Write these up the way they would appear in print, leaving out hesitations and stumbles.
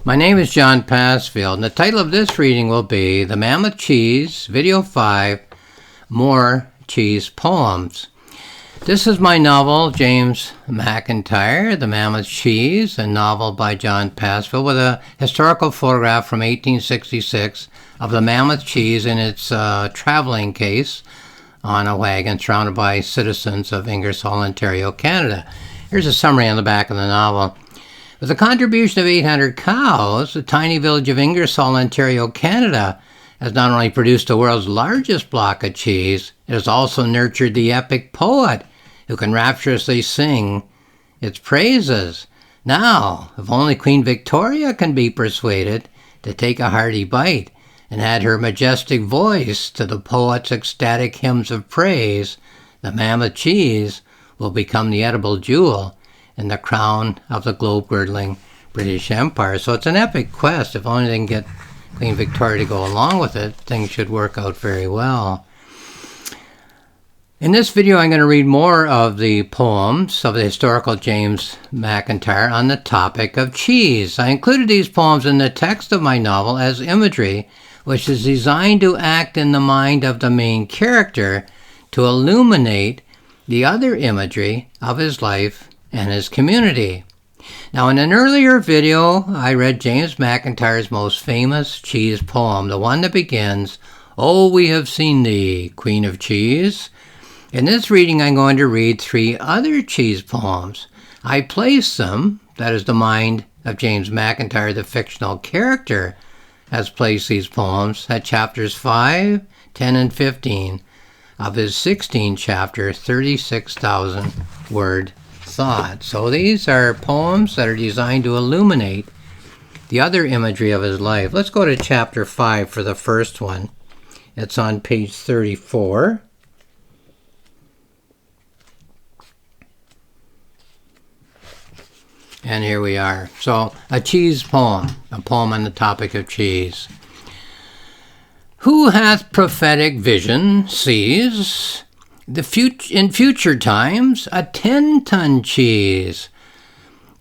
My name is John Passfield, and the title of this reading will be The Mammoth Cheese, Video 5, More Cheese Poems. This is my novel, James McIntyre, The Mammoth Cheese, a novel by John Passfield with a historical photograph from 1866 of the mammoth cheese in its traveling case on a wagon surrounded by citizens of Ingersoll, Ontario, Canada. Here's a summary on the back of the novel. With a contribution of 800 cows, the tiny village of Ingersoll, Ontario, Canada has not only produced the world's largest block of cheese, it has also nurtured the epic poet who can rapturously sing its praises. Now, if only Queen Victoria can be persuaded to take a hearty bite and add her majestic voice to the poet's ecstatic hymns of praise, the mammoth cheese will become the edible jewel in the crown of the globe-girdling British Empire. So it's an epic quest. If only they can get Queen Victoria to go along with it, things should work out very well. In this video, I'm going to read more of the poems of the historical James McIntyre on the topic of cheese. I included these poems in the text of my novel as imagery, which is designed to act in the mind of the main character to illuminate the other imagery of his life and his community. Now, in an earlier video, I read James McIntyre's most famous cheese poem, the one that begins, "Oh, we have seen thee, Queen of Cheese." In this reading, I'm going to read 3 other cheese poems. I placed them, that is the mind of James McIntyre, the fictional character, has placed these poems at chapters 5, 10, and 15 of his 16-chapter, 36,000-word thought. So these are poems that are designed to illuminate the other imagery of his life. Let's go to chapter 5 for the first one. It's on page 34. And here we are. So, a cheese poem, a poem on the topic of cheese. Who hath prophetic vision sees in future times a 10-ton cheese.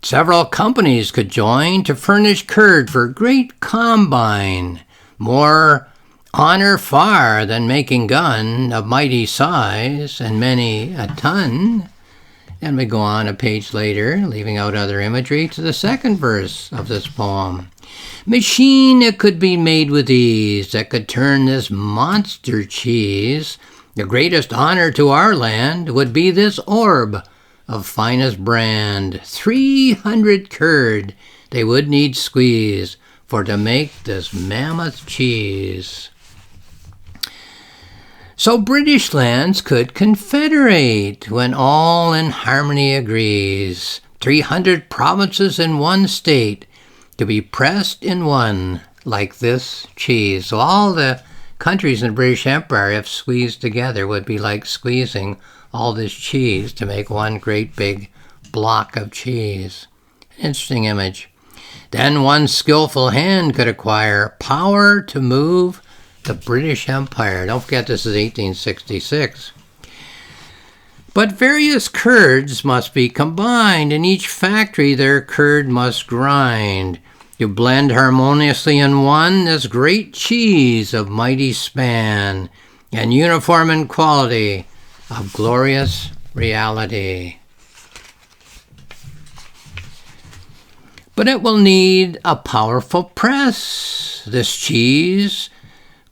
Several companies could join to furnish curd for great combine. More honor far than making gun of mighty size and many a ton. And we go on a page later, leaving out other imagery, to the second verse of this poem. Machine it could be made with ease that could turn this monster cheese. The greatest honor to our land would be this orb of finest brand. 300 curd they would need squeeze for to make this mammoth cheese. So British lands could confederate when all in harmony agrees. 300 provinces in one state to be pressed in one like this cheese. So all the countries in the British Empire, if squeezed together, would be like squeezing all this cheese to make one great big block of cheese. Interesting image. Then one skillful hand could acquire power to move the British Empire. Don't forget this is 1866. But various curds must be combined. In each factory their curd must grind to blend harmoniously in one this great cheese of mighty span and uniform in quality of glorious reality. But it will need a powerful press, this cheese,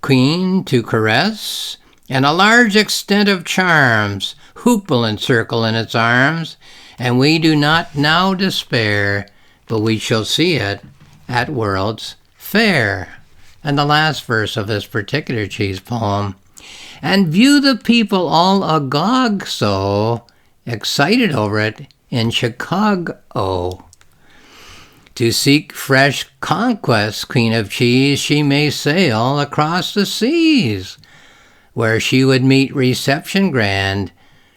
queen to caress, and a large extent of charms, hoop will encircle in its arms, and we do not now despair, but we shall see it at World's Fair. And the last verse of this particular cheese poem. And view the people all agog so, excited over it in Chicago. To seek fresh conquests, Queen of Cheese, she may sail across the seas, where she would meet reception grand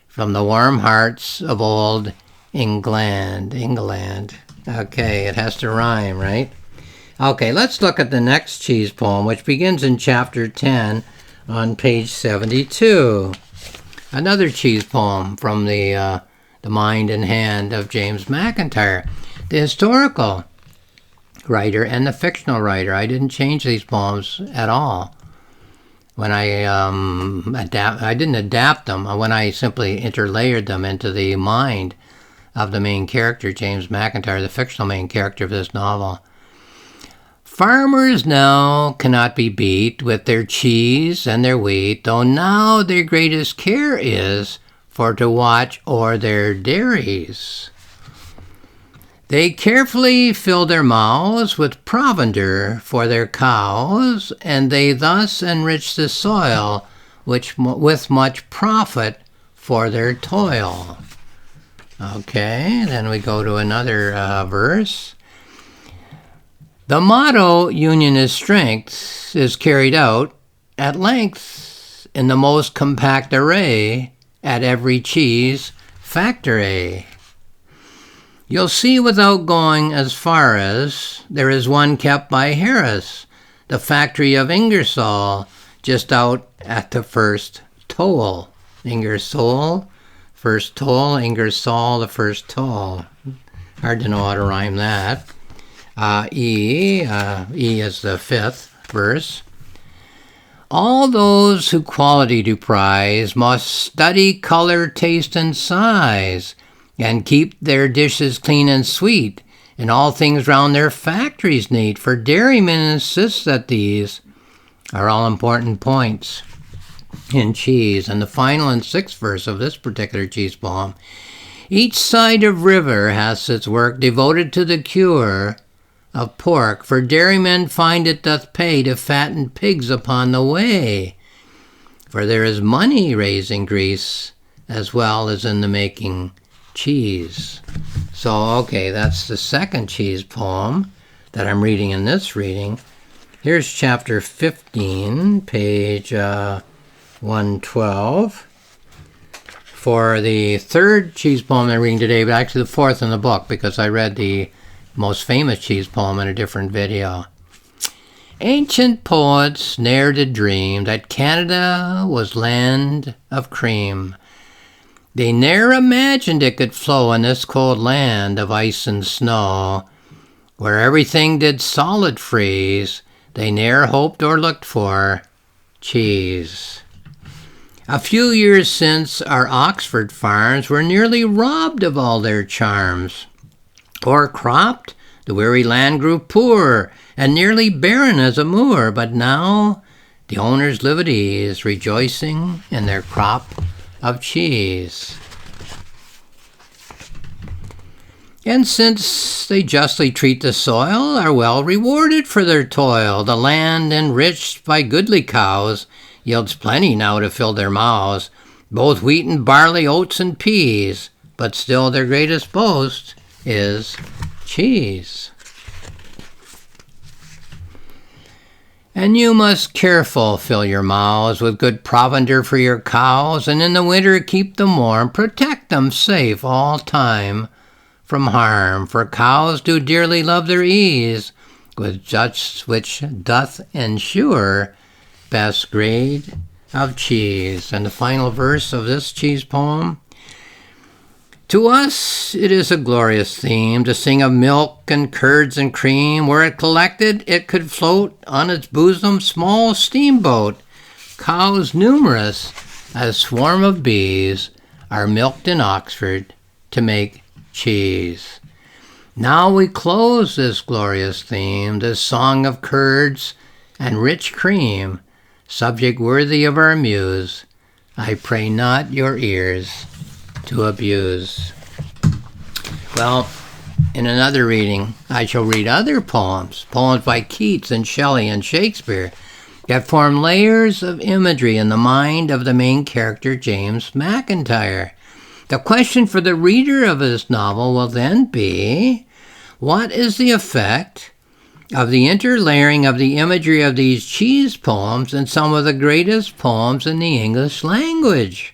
from the warm hearts of old England. Okay, it has to rhyme, right? Okay, let's look at the next cheese poem, which begins in chapter 10 on page 72. Another cheese poem from the mind and hand of James McIntyre. The historical writer and the fictional writer. I didn't change these poems at all. When I didn't adapt them. When I simply interlayered them into the mind of the main character, James McIntyre, the fictional main character of this novel. Farmers now cannot be beat with their cheese and their wheat, though now their greatest care is for to watch o'er their dairies. They carefully fill their mouths with provender for their cows, and they thus enrich the soil with much profit for their toil. Okay, then we go to another verse. The motto, union is strength, is carried out at length in the most compact array at every cheese factory. You'll see without going as far as there is one kept by Harris, the factory of Ingersoll, just out at the first toll. Ingersoll, first toll, Ingersoll, the first toll. Hard to know how to rhyme that. E is the fifth verse. All those who quality do prize must study color, taste, and size, and keep their dishes clean and sweet, and all things round their factories neat, for dairymen insist that these are all important points in cheese. And the final and sixth verse of this particular cheese poem. Each side of river has its work devoted to the cure of pork, for dairymen find it doth pay to fatten pigs upon the way, for there is money raising grease as well as in the making cheese. So, okay, that's the second cheese poem that I'm reading in this reading. Here's chapter 15, page 112. For the third cheese poem I'm reading today, but actually the fourth in the book, because I read the most famous cheese poem in a different video. Ancient poets ne'er did dream that Canada was land of cream. They ne'er imagined it could flow in this cold land of ice and snow, where everything did solid freeze. They ne'er hoped or looked for cheese. A few years since, our Oxford farms were nearly robbed of all their charms. Or cropped, the weary land grew poor, and nearly barren as a moor. But now the owners live at ease, rejoicing in their crop of cheese. And since they justly treat the soil, are well rewarded for their toil. The land, enriched by goodly cows, yields plenty now to fill their mouths, both wheat and barley, oats and peas. But still their greatest boast is cheese. And you must careful fill your mouths with good provender for your cows, and in the winter keep them warm, protect them safe all time from harm, for cows do dearly love their ease, with just which doth ensure best grade of cheese. And the final verse of this cheese poem. To us it is a glorious theme to sing of milk and curds and cream. Were it collected, it could float on its bosom small steamboat. Cows numerous as swarm of bees are milked in Oxford to make cheese. Now we close this glorious theme, this song of curds and rich cream, subject worthy of our muse. I pray not your ears to abuse. Well, in another reading, I shall read other poems by Keats and Shelley and Shakespeare, that form layers of imagery in the mind of the main character, James McIntyre. The question for the reader of this novel will then be, what is the effect of the interlayering of the imagery of these cheese poems in some of the greatest poems in the English language?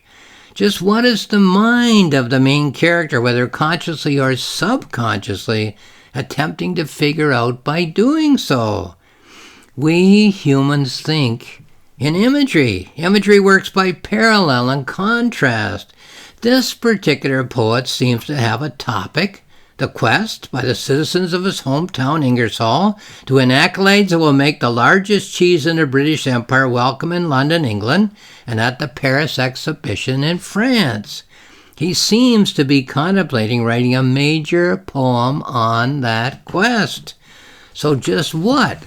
Just what is the mind of the main character, whether consciously or subconsciously, attempting to figure out by doing so? We humans think in imagery. Imagery works by parallel and contrast. This particular poet seems to have a topic The quest by the citizens of his hometown, Ingersoll, to win accolades that will make the largest cheese in the British Empire welcome in London, England, and at the Paris exhibition in France. He seems to be contemplating writing a major poem on that quest. So just what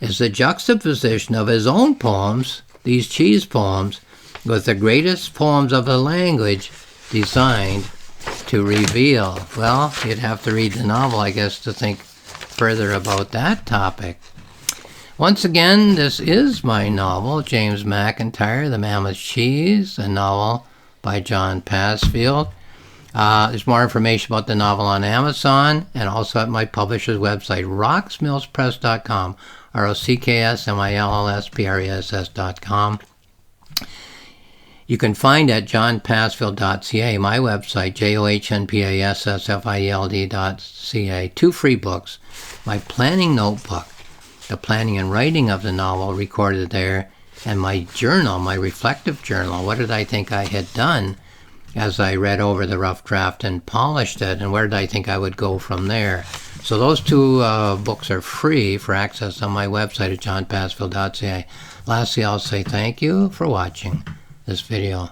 is the juxtaposition of his own poems, these cheese poems, with the greatest poems of the language designed to reveal? Well, you'd have to read the novel, I guess, to think further about that topic. Once again, this is my novel, James McIntyre, The Mammoth Cheese, a novel by John Passfield. There's more information about the novel on Amazon and also at my publisher's website, rocksmillspress.com, rocksmillspress.com. You can find at johnpassfield.ca, my website, johnpassfield.ca, 2 free books, my planning notebook, the planning and writing of the novel recorded there, and my journal, my reflective journal. What did I think I had done as I read over the rough draft and polished it, and where did I think I would go from there? So those 2 books are free for access on my website at johnpassfield.ca. Lastly, I'll say thank you for watching this video.